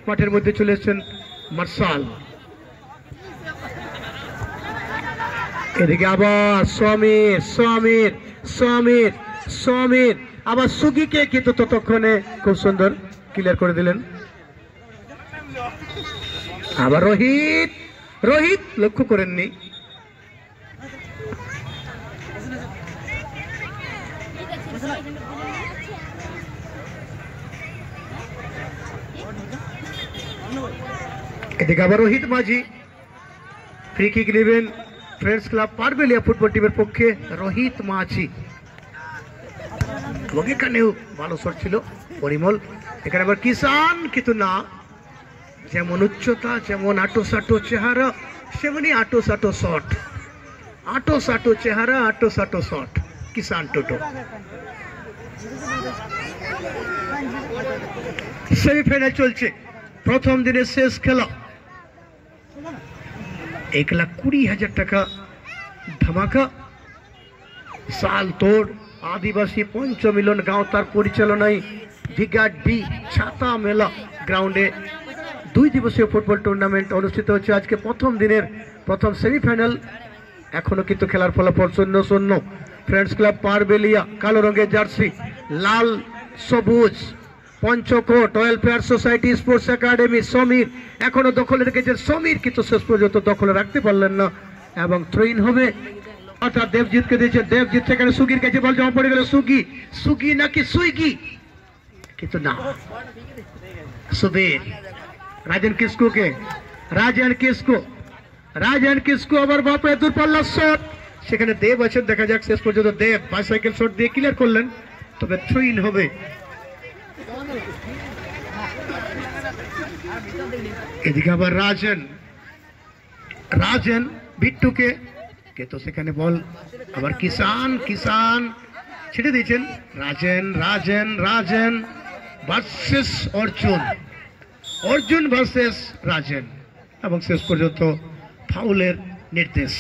মাঠের মধ্যে চলে এসেছেন মার্শাল। এদিকে আবার সমীর সমীর সমীর সমীর আবার সুগিকে কিন্তু ততক্ষণে খুব সুন্দর ক্লিয়ার করে দিলেন। আবার রোহিত রোহিত লক্ষ্য করেননি। এদিকে আবার রোহিত মাঝি ফ্রি কিক নেবেন ফ্রেন্ডস ক্লাব পারবেলিয়া ফুটবল টিমের পক্ষে রোহিত মাঝি। এখানেও ভালো শট ছিল পরিমল। এখানে আবার কিষান কিন্তু না, যেমন উচ্চতা যেমন আটো সাটো চেহারা সেমনি আটো সাটো শট, আটো সাটো চেহারা আটো সাটো শট কিষান টোটো। সেমিফাইনাল চলছে, প্রথম দিনের শেষ খেলা। 1,20,000 টাকা ধামাকা সাল তোর আদিবাসী পঞ্চমিলন গাঁও তার পরিচালনায় দীঘা ডি ছাতা মেলা গ্রাউন্ডে 2 দিবসীয় ফুটবল টুর্নামেন্ট অনুষ্ঠিত হচ্ছে। আজকে প্রথম দিনের প্রথম সেমিফাইনাল। এখনো কিন্তু খেলার ফলাফল 0-0। ফ্রেন্ডস ক্লাব পারবেলিয়া কালো রঙের জার্সি, লাল সবুজ Panchakot welfare society sports academy Samir এখনো দখলে রেখেছেন। সমীর কিন্তু শেষ পর্যন্ত দখলে রাখতে পারলেন না এবং থ্রোইন হবে, অর্থাৎ দেবজিৎকে দিয়েছেন। দেবজিৎ সেখানে সুগির কাছে বল জমা পড়ে গেল। সুগি সুগি নাকি সুইগি কিন্তু না, সুবীর রাজেন কিসকোকে রাজেন কিসকো রাজেন কিসকো আবার বাপরে দূরপাল্লার শট, সেখানে দেব আছেন। দেখা যাক শেষ পর্যন্ত দেব বাইসাইকেল শট দিয়ে ক্লিয়ার করলেন, তবে থ্রোইন হবে। এদিকে আবার রাজেন রাজেন বিট্টুকে কিন্তু সেখানে বল আবার কিষান কিষান ছেড়ে দিয়েছেন। রাজেন রাজেন রাজেন ভার্সেস অর্জুন, অর্জুন ভার্সেস রাজেন এবং শেষ পর্যন্ত ফাউলের নির্দেশ।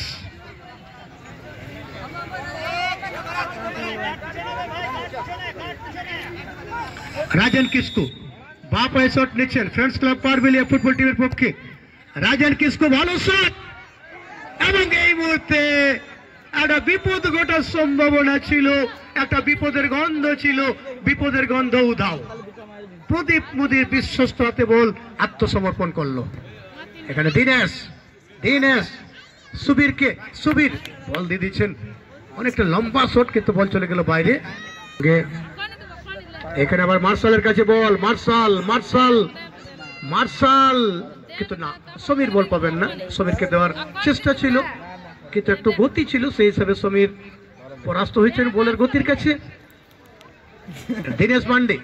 রাজেন কিসকো বাপ শট নিচ্ছেন ফ্রেন্ডস ক্লাব পারবেলিয়া ফুটবল টিমের পক্ষে। রাজেন কিসকো ভালো শট এবং এই মুহূর্তে একটা বিপদ ঘটার সম্ভাবনা ছিল, একটা বিপদের গন্ধ ছিল, বিপদের গন্ধ উধাও। প্রদীপ মোদীর বিশ্বস্ত হাতে বল আত্মসমর্পণ করলো। এখানে দীনেশ দীনেশ সুবীরকে সুবীর বল দিয়ে দিচ্ছেন, অনেকটা লম্বা শট কিন্তু বল চলে গেল বাইরে। এখানে আবার মার্শালের কাছে বল, মার্শাল মার্শাল মার্শাল কিন্তু না, সমীর বল পাবেন না। সমীরকে দেওয়ার চেষ্টা ছিল কিন্তু একটু গতি ছিল, সেই হিসাবে সমীর পরাস্ত হয়েছেন বলের গতির কাছে। দীনেশ পান্ডে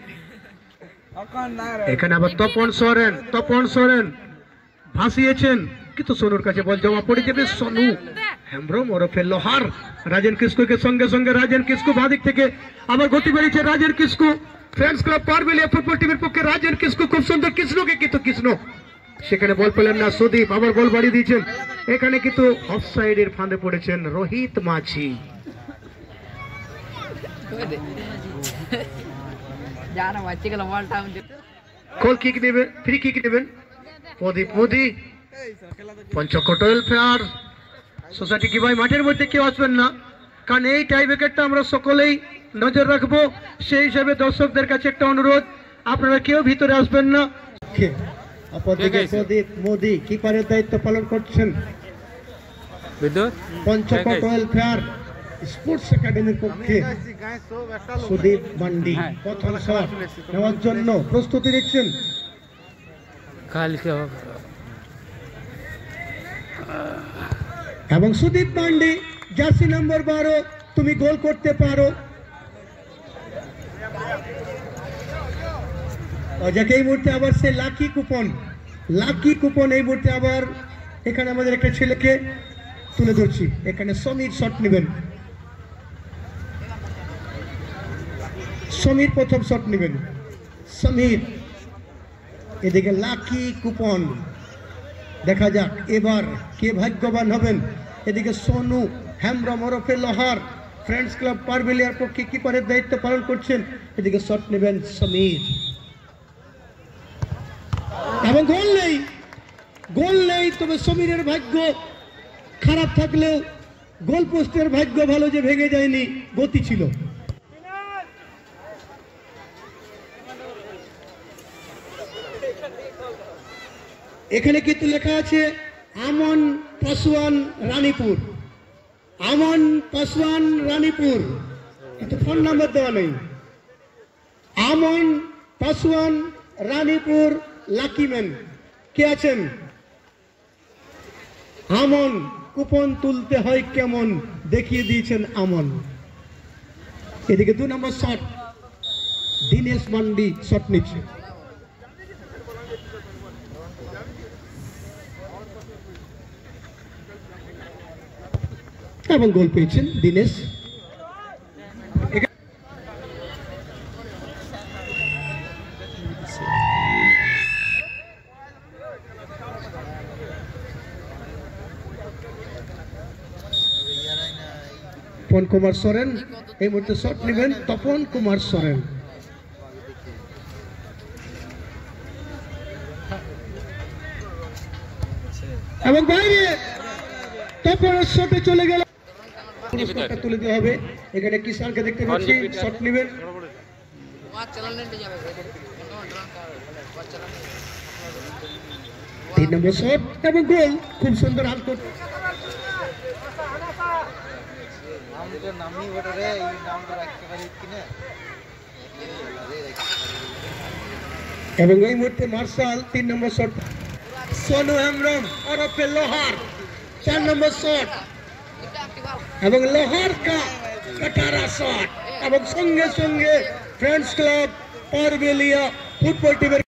এখানে আবার তপন সোরেন ভাসিয়েছেন কিন্তু সোনুর কাছে বল জমা পড়ে যাবে। সোনু হেমব্রম ওরফে লোহার রাজেন কিসকোকে সঙ্গে সঙ্গে রাজেন কিসকো বাদিক থেকে আবার গতি বেড়েছে। Rajen Kisko friends club Parbelia football টিমের পক্ষে রাজেন কিসকো খুব সুন্দর কৃষ্ণকে কিন্তু কৃষ্ণ সেখানে বল পেলেন না। সুদীপ আবার বল বাড়িয়ে দিয়েছেন, এখানে কিন্তু অফসাইডের ফাঁদে পড়েছেন রোহিত মাঝি। গোল কিক নেবেন, ফ্রি কিক নেবেন প্রদীপ মোদী। পঞ্চকোট ওয়েলফেয়ার সোসাইটি কি ভাই মাঠের মধ্যে কেউ আসবেন না, কারণ এই টাই ব্রেকারটা আমরা সকলেই নজর রাখবো। সেই হিসাবে দর্শকদের কাছে একটা অনুরোধ, আপনারা কেউ ভিতরে আসবেন না। অপরদিকে প্রদীপ মোদী কিপারের দায়িত্ব পালন করছেন পঞ্চকোট ওয়েলফেয়ার স্পোর্টস একাডেমির পক্ষে সুদীপ মান্ডি প্রথম শট নেওয়ার জন্য প্রস্তুতি নিচ্ছেন। এবং সুদীপ মান্ডি জার্সি নম্বর 12, তুমি গোল করতে পারো। যাকে এই মুহূর্তে আবার সে লাকি কুপন এই মুহূর্তে আবার এখানে আমাদের একটা ছেলেকে তুলে ধরছি। এখানে সমীর শট নেবেন, সমীর প্রথম শট নেবেন সমীর। এদিকে লাকি কুপন, দেখা যাক এবার কে ভাগ্যবান হবেন। এদিকে সোনু হেমব্রম ওরফে লোহার ফ্রেন্ডস ক্লাব পারবেলিয়ার পক্ষে কিপারের দায়িত্ব পালন করছেন। এদিকে শট নেবেন সমীর। এবং গোল নেই তবে সমীরের ভাগ্য খারাপ থাকলেও গোল পোস্টের ভাগ্য ভালো যে ভেঙে যায়নি, গতি ছিল। এখানে কিন্তু লেখা আছে আমন পাসওয়ান রানীপুর, আমন পাসওয়ান রানীপুর, কিন্তু ফোন নাম্বার দেওয়া নেই। আমন পাসওয়ান রানীপুর লাকিম্যান কে আছেন? আমন কুপন তুলতে হয় কেমন দেখিয়ে দিয়েছেন আমন। এদিকে 2 নম্বর শট, দীনেশ মান্ডি শট নিচ্ছে এবং গোল পেয়েছেন দীনেশ। তপন কুমার সোরেন এই মুহূর্তে শট নেবেন, তপন কুমার সোরেন। এবং বাইরে তপনের শটে চলে গেল, তুলে দেওয়া হবে। এখানে কিষানকে দেখতে পাচ্ছি শট নেবেন। 3 নম্বর শট এবং গোল, খুব সুন্দর আন্ত। এবং এই মুহূর্তে মার্শাল 3 নম্বর শট, সোনু হেমব্রম ওরফে লোহার 4 নম্বর শট এবং লোহার কা কাটারা শট এবং সঙ্গে সঙ্গে ফ্রেন্ডস ক্লাব পারবেলিয়া ফুটবল টিমের